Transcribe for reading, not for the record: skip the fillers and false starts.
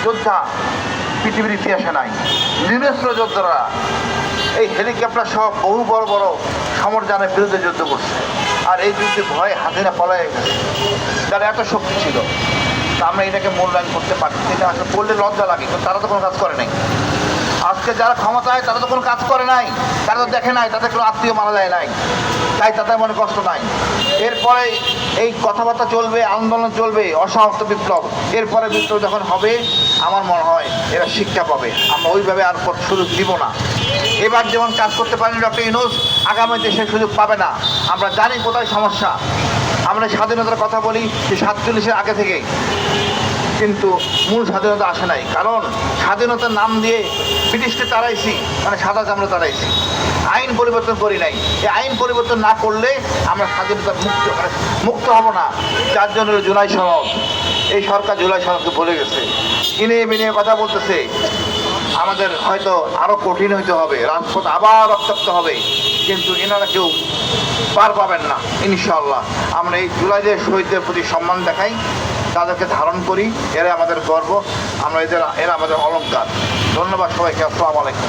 যোদ্ধা পৃথিবীর ইতিহাসে নাই। নিরস্ত্র যোদ্ধারা এই হেলিকপ্টার সহ বহু বড় বড় সমরযানের বিরুদ্ধে যুদ্ধ করছে, আর এই যুদ্ধে ভয়ে হাসিনা পলায় গেছে। যারা এত শক্তি ছিল, তা আমরা এটাকে মূল্যায়ন করতে পারছি। এটা আসলে বললে লজ্জা লাগে, কিন্তু তারা তো কোনো কাজ করে নাই। আজকে যারা ক্ষমতায় তারা তো কোনো কাজ করে নাই, তারা তো দেখে নাই, তাদের কোনো আত্মীয় মারা যায় নাই, তাই তাদের মনে কষ্ট নাই। এরপরে এই কথাবার্তা চলবে, আন্দোলন চলবে, অসমাপ্ত বিপ্লব। এরপরে বিপ্লব যখন হবে, আমার মনে হয় এরা শিক্ষা পাবে। আমরা ওইভাবে আর সুযোগ দিব না। এবার যেমন কাজ করতে পারেনি ডক্টর ইউনূস, আগামীতে সে সুযোগ পাবে না। আমরা জানি কোথায় সমস্যা। আমরা স্বাধীনতার কথা বলি যে 47-এর আগে থেকে, কিন্তু মূল স্বাধীনতা আসে নাই। কারণ স্বাধীনতার নাম দিয়ে ব্রিটিশকে তাড়াইছি, মানে সাদা চামড়া তাড়াইছি, আইন পরিবর্তন করি নাই। এই আইন পরিবর্তন না করলে আমরা স্বাধীনতার মুক্ত হব না। যার জন্য জুলাই সনদ, এই সরকার জুলাই সনদকে ভুলে গেছে, কিনে বিনে কথা বলতেছে। আমাদের হয়তো আরও কঠিন হইতে হবে, রাজপথ আবার রক্তাক্ত হবে, কিন্তু এনারা কেউ পার পাবেন না ইনশাআল্লাহ। আমরা এই জুলাইদের শহীদদের প্রতি সম্মান দেখাই, তাদেরকে ধারণ করি, এরা আমাদের গর্ব, এরা আমাদের অলংকার। ধন্যবাদ সবাইকে। আসসালামু আলাইকুম।